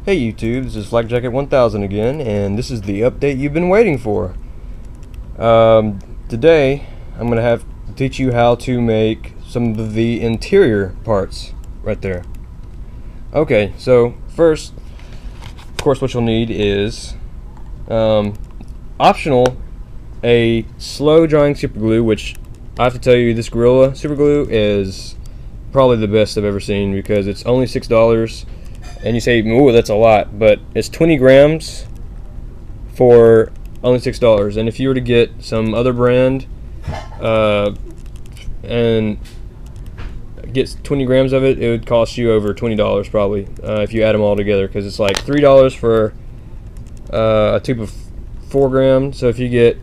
Hey YouTube, this is Flakjacket 1000 again, and this is the update you've been waiting for. Today, I'm going to have to teach you how to make some of the interior parts right there. Okay, so first, of course, what you'll need is, optional, a slow drying super glue, which I have to tell you, this Gorilla super glue is probably the best I've ever seen because it's only $6. And you say, ooh, that's a lot, but it's 20 grams for only $6. And if you were to get some other brand and get 20 grams of it, it would cost you over $20 probably if you add them all together, because it's like $3 for a tube of 4 grams. So if you get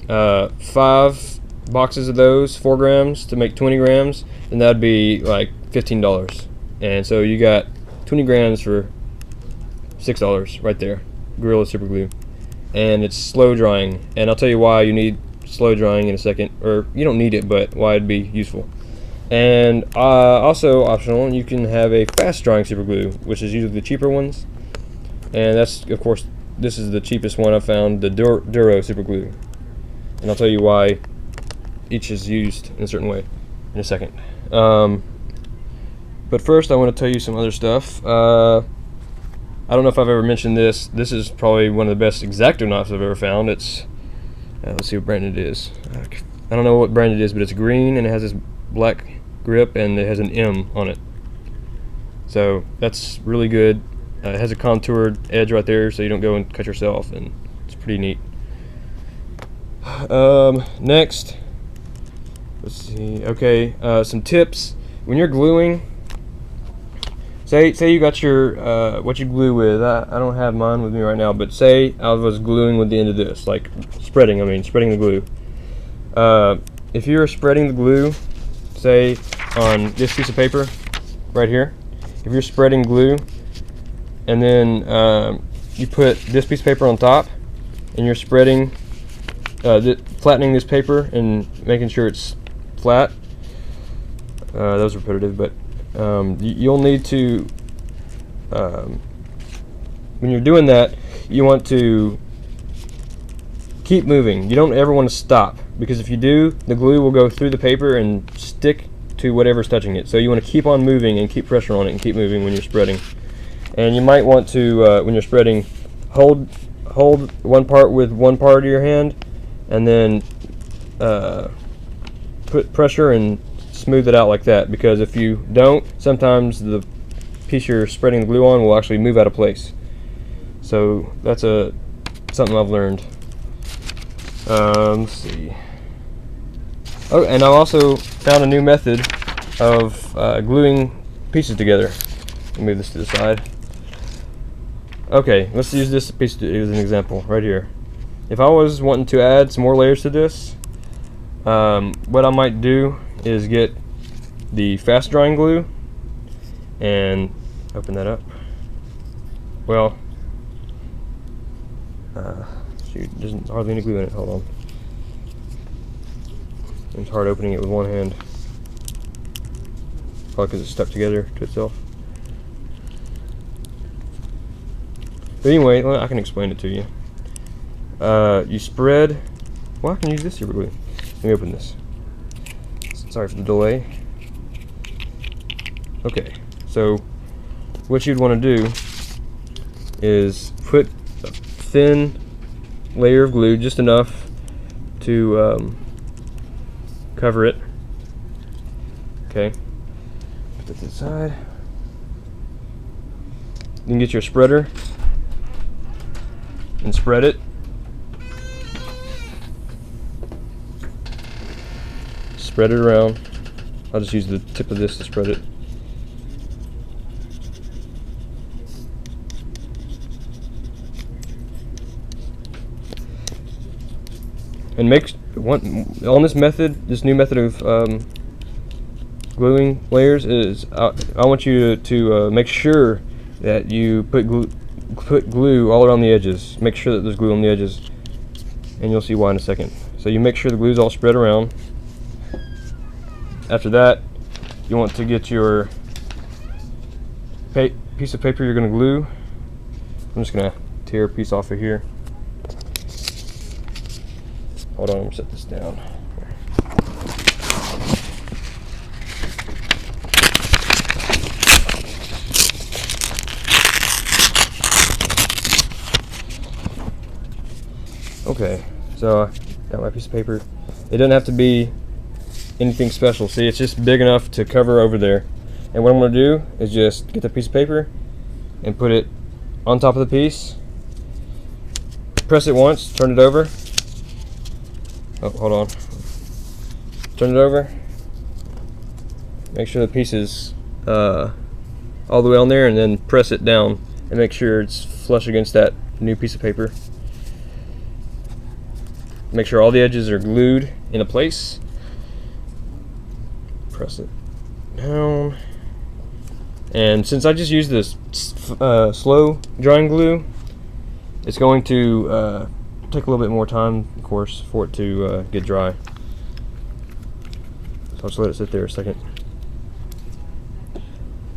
5 boxes of those 4 grams to make 20 grams, then that'd be like $15. And so you got 20 grams for $6 right there. Gorilla super glue, and it's slow drying, and I'll tell you why you need slow drying in a second, or you don't need it, but why it'd be useful. And also optional, you can have a fast drying super glue, which is usually the cheaper ones, and that's, of course, this is the cheapest one I found, the Duro super glue, and I'll tell you why each is used in a certain way in a second. But first, I want to tell you some other stuff. I don't know if I've ever mentioned this. This is probably one of the best X-Acto knives I've ever found. It's, let's see what brand it is. I don't know what brand it is, but it's green and it has this black grip and it has an M on it. So that's really good. It has a contoured edge right there, so you don't go and cut yourself, and it's pretty neat. Next, let's see. Okay, some tips when you're gluing. Say you got your what you glue with. I don't have mine with me right now, but say I was gluing with the end of this, like spreading the glue. If you're spreading the glue, say on this piece of paper right here, if you're spreading glue and then you put this piece of paper on top and you're spreading, flattening this paper and making sure it's flat. That was repetitive, but you'll need to, when you're doing that, you want to keep moving. You don't ever want to stop, because if you do, the glue will go through the paper and stick to whatever's touching it. So you want to keep on moving and keep pressure on it and keep moving when you're spreading. And you might want to, when you're spreading, hold one part with one part of your hand, and then put pressure and smooth it out like that, because if you don't, sometimes the piece you're spreading the glue on will actually move out of place. So that's something I've learned. Let's see. Oh, and I also found a new method of gluing pieces together. Let me move this to the side. Okay, let's use this piece as an example right here. If I was wanting to add some more layers to this, what I might do is get the fast drying glue and open that up. Well, shoot, there's hardly any glue in it. Hold on. It's hard opening it with one hand. Probably because it's stuck together to itself. But anyway, I can explain it to you. You spread. Well, I can use this super glue. Let me open this. Sorry for the delay. Okay, so what you'd want to do is put a thin layer of glue, just enough to cover it. Okay, put that to the side. You can get your spreader and spread it. Spread it around. I'll just use the tip of this to spread it. And on this method, this new method of gluing layers is, I want you to make sure that you put glue all around the edges. Make sure that there's glue on the edges, and you'll see why in a second. So you make sure the glue's all spread around. After that, you want to get your piece of paper you're going to glue I'm just gonna tear a piece off of here. Hold on, I'm gonna set this down. Okay, so I got my piece of paper. It doesn't have to be anything special. See, it's just big enough to cover over there. And what I'm going to do is just get the piece of paper and put it on top of the piece. Press it once, turn it over. Oh, hold on. Turn it over. Make sure the piece is all the way on there, and then press it down and make sure it's flush against that new piece of paper. Make sure all the edges are glued into place. Press it down. And since I just used this slow drying glue, it's going to take a little bit more time, of course, for it to get dry. So I'll just let it sit there a second.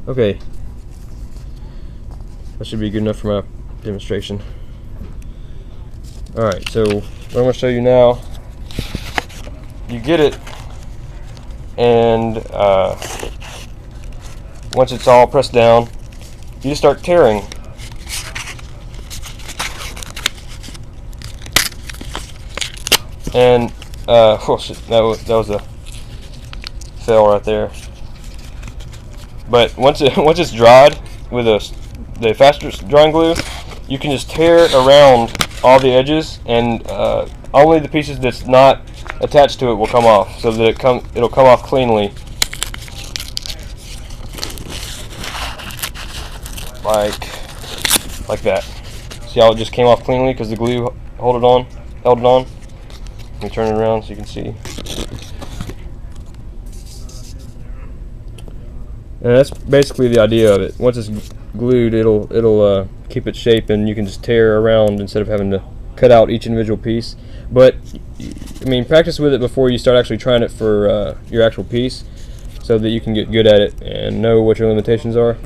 Okay. That should be good enough for my demonstration. Alright, so what I'm going to show you now, you get it, and once it's all pressed down, you just start tearing. And oh shit, that was a fail right there. But once it's dried with the faster drying glue, you can just tear around all the edges, and only the pieces that's not attached to it will come off, so that it'll come off cleanly, like that. See how it just came off cleanly because the glue held it on. Let me turn it around so you can see. And that's basically the idea of it. Once it's glued, it'll keep its shape, and you can just tear around instead of having to cut out each individual piece. But I mean, practice with it before you start actually trying it for your actual piece, so that you can get good at it and know what your limitations are.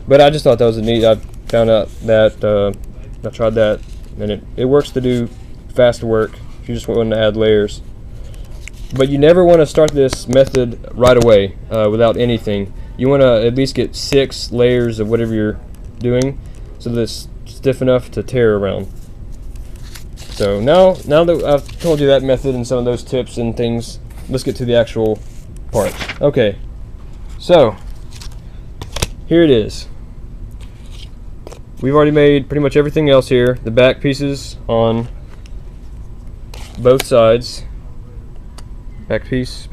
But I just thought that was neat. I found out that I tried that, and it works to do fast work if you just want to add layers. But you never want to start this method right away without anything. You want to at least get 6 layers of whatever you're doing, so that it's stiff enough to tear around. So now that I've told you that method and some of those tips and things, let's get to the actual part. Okay, so here it is. We've already made pretty much everything else here. The back pieces on both sides. Back piece,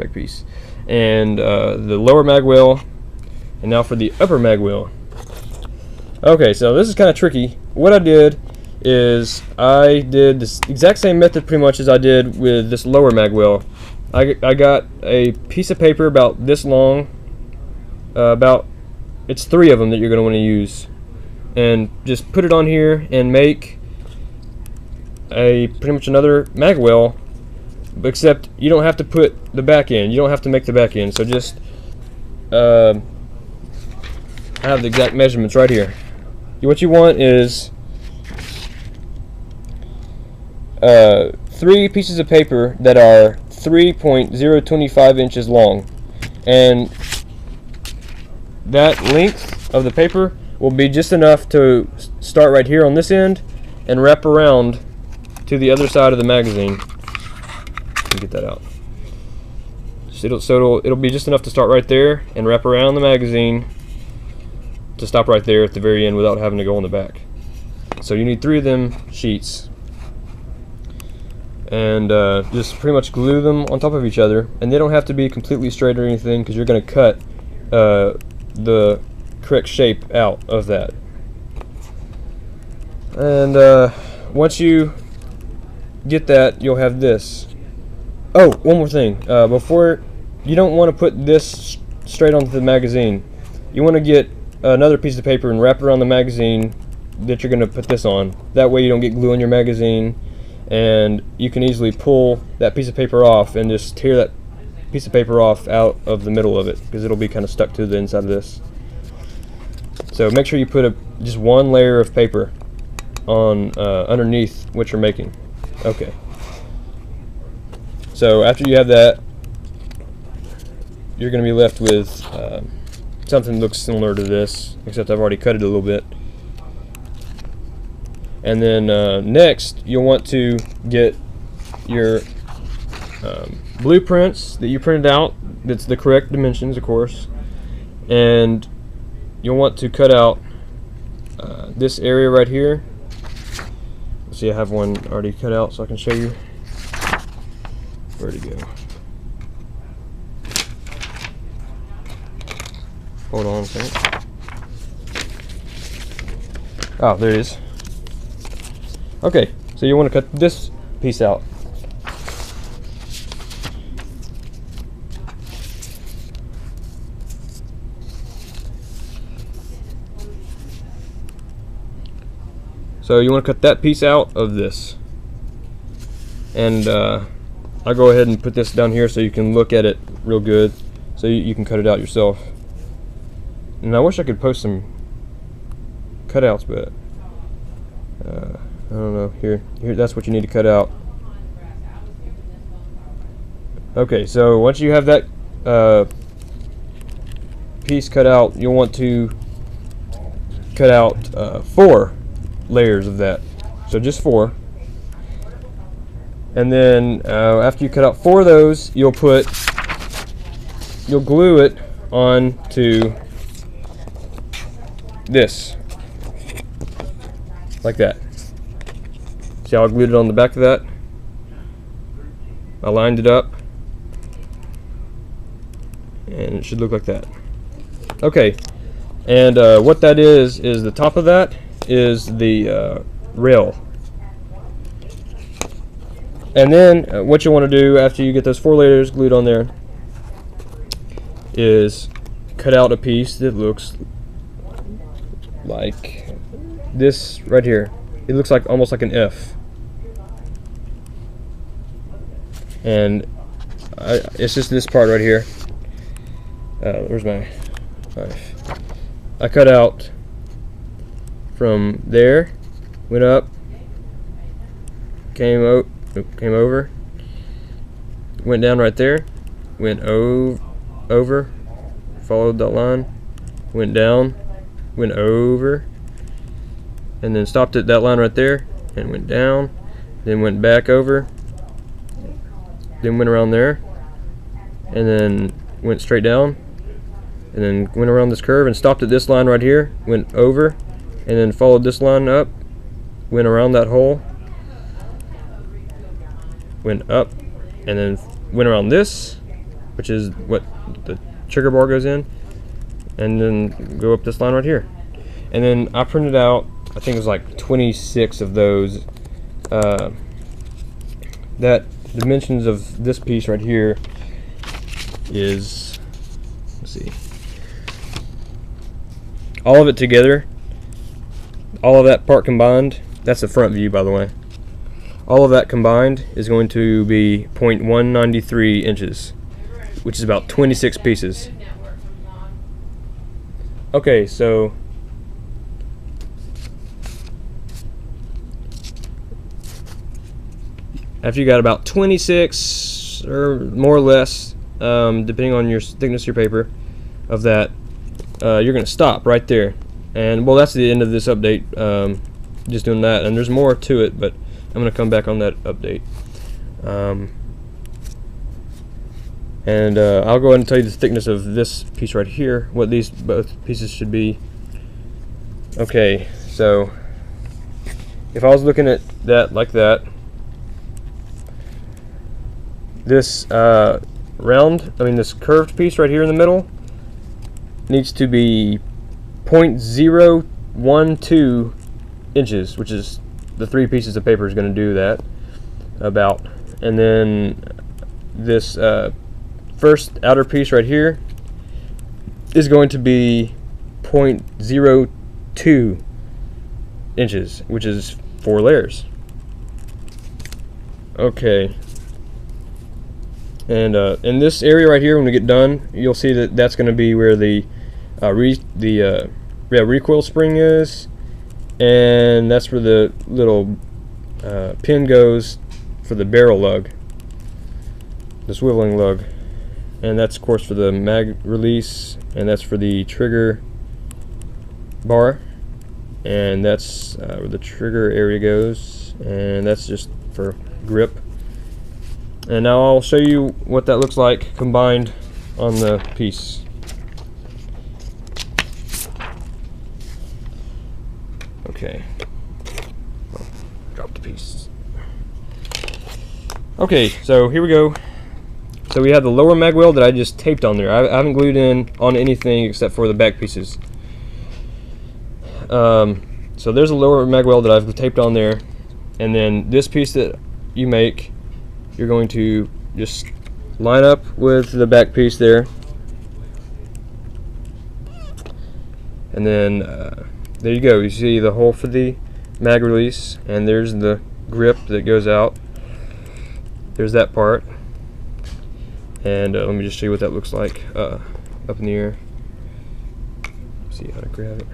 and the lower mag wheel, and now for the upper mag wheel. Okay, so this is kind of tricky. What I did is I did this exact same method pretty much as I did with this lower mag wheel. I got a piece of paper about this long, it's 3 of them that you're going to want to use, and just put it on here and make pretty much another mag wheel. Except you don't have to put the back in. You don't have to make the back end. So just I have the exact measurements right here. What you want is 3 pieces of paper that are 3.025 inches long, and that length of the paper will be just enough to start right here on this end and wrap around to the other side of the magazine. Get that out. So it'll be just enough to start right there and wrap around the magazine to stop right there at the very end without having to go on the back. So you need 3 of them sheets, and just pretty much glue them on top of each other, and they don't have to be completely straight or anything, because you're going to cut the correct shape out of that. And once you get that, you'll have this. Oh, one more thing. Before, you don't want to put this straight onto the magazine. You want to get another piece of paper and wrap it around the magazine that you're going to put this on. That way you don't get glue on your magazine, and you can easily pull that piece of paper off and just tear that piece of paper off out of the middle of it, because it'll be kind of stuck to the inside of this. So make sure you put just 1 layer of paper on underneath what you're making. Okay. So after you have that, you're going to be left with something that looks similar to this, except I've already cut it a little bit. And then next, you'll want to get your blueprints that you printed out. That's the correct dimensions, of course. And you'll want to cut out this area right here. Let's see, I have one already cut out so I can show you. Where'd it go? Hold on a second. Oh, there it is. Okay, so you want to cut this piece out. So you want to cut that piece out of this. And I'll go ahead and put this down here so you can look at it real good, so you can cut it out yourself. And I wish I could post some cutouts, but I don't know. Here, that's what you need to cut out. Okay, so once you have that piece cut out, you'll want to cut out 4 layers of that. So just 4. And then after you cut out 4 of those, you'll glue it onto this, like that. See how I glued it on the back of that? I lined it up, and it should look like that. Okay, and what that is the top of that is the rail. And then what you want to do after you get those 4 layers glued on there is cut out a piece that looks like this right here. It looks like almost like an F. And it's just this part right here. Where's my knife? I cut out from there, went up, came over, went down right there, went over, followed that line, went down, went over, and then stopped at that line right there, and went down, then went back over, then went around there, and then went straight down, and then went around this curve and stopped at this line right here, went over, and then followed this line up, went around that hole, went up, and then went around this, which is what the trigger bar goes in, and then go up this line right here. And then I printed out, I think it was like 26 of those. That dimensions of this piece right here is, let's see, all of it together, all of that part combined, that's the front view by the way, all of that combined is going to be 0.193 inches, which is about 26 pieces. Okay, so after you got about 26 or more or less, depending on your thickness of your paper, of that, you're going to stop right there. And well, that's the end of this update. Just doing that, and there's more to it, but I'm going to come back on that update. And I'll go ahead and tell you the thickness of this piece right here, what these both pieces should be. Okay, so if I was looking at that like that, this this curved piece right here in the middle needs to be 0.012 inches, which is the 3 pieces of paper is going to do that about. And then this first outer piece right here is going to be 0.02 inches, which is 4 layers. Okay. And in this area right here, when we get done, you'll see that that's going to be where the recoil spring is, and that's where the little pin goes for the barrel lug, the swiveling lug, and that's of course for the mag release, and that's for the trigger bar, and that's where the trigger area goes, and that's just for grip. And now I'll show you what that looks like combined on the piece. Okay, drop the piece. Okay, so here we go. So we have the lower mag wheel that I just taped on there. I haven't glued in on anything except for the back pieces. So there's a lower mag wheel that I've taped on there, and then this piece that you make, you're going to just line up with the back piece there, and then there you go. You see the hole for the mag release, and there's the grip that goes out. There's that part, and let me just show you what that looks like up in the air. See how to grab it.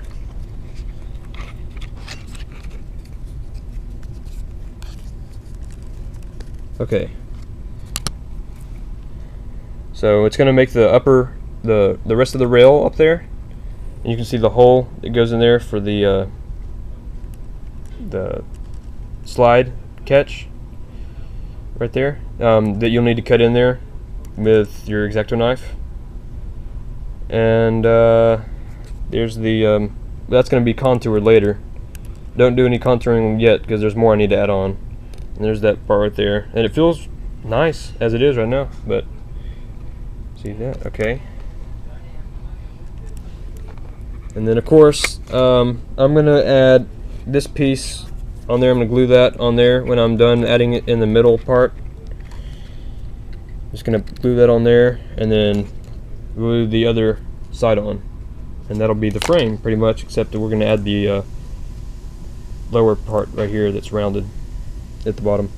Okay, so it's going to make the upper, the rest of the rail up there, and you can see the hole that goes in there for the slide catch right there, that you'll need to cut in there with your X-Acto knife. And there's the that's going to be contoured later. Don't do any contouring yet because there's more I need to add on. And there's that part right there, and it feels nice as it is right now, but see that? Okay. And then of course I'm gonna add this piece on there. I'm gonna glue that on there when I'm done adding it in the middle part. Just gonna glue that on there and then glue the other side on, and that'll be the frame pretty much, except that we're gonna add the lower part right here that's rounded at the bottom.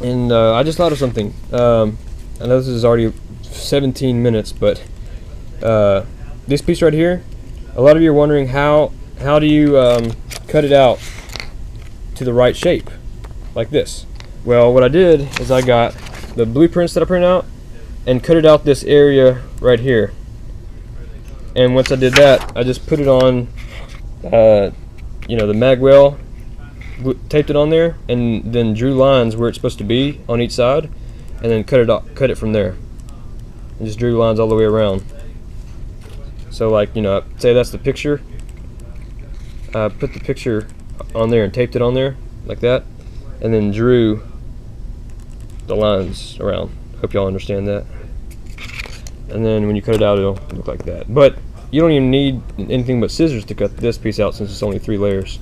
And I just thought of something. I know this is already 17 minutes, but this piece right here, a lot of you are wondering how do you cut it out to the right shape like this. Well, what I did is I got the blueprints that I printed out and cut it out this area right here, and once I did that, I just put it on you know, the mag wheel, taped it on there, and then drew lines where it's supposed to be on each side, and then cut it from there, and just drew lines all the way around. So like, you know, say that's the picture, put the picture on there and taped it on there like that, and then drew the lines around. Hope y'all understand that. And then when you cut it out, it'll look like that. But you don't even need anything but scissors to cut this piece out, since it's only 3 layers.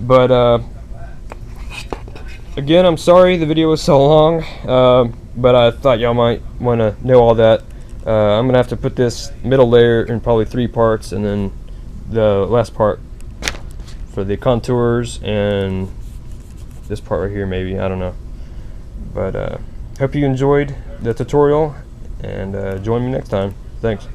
But again, I'm sorry the video was so long, but I thought y'all might want to know all that. I'm gonna have to put this middle layer in probably 3 parts, and then the last part for the contours, and this part right here maybe, I don't know. But hope you enjoyed the tutorial, and join me next time. Thanks.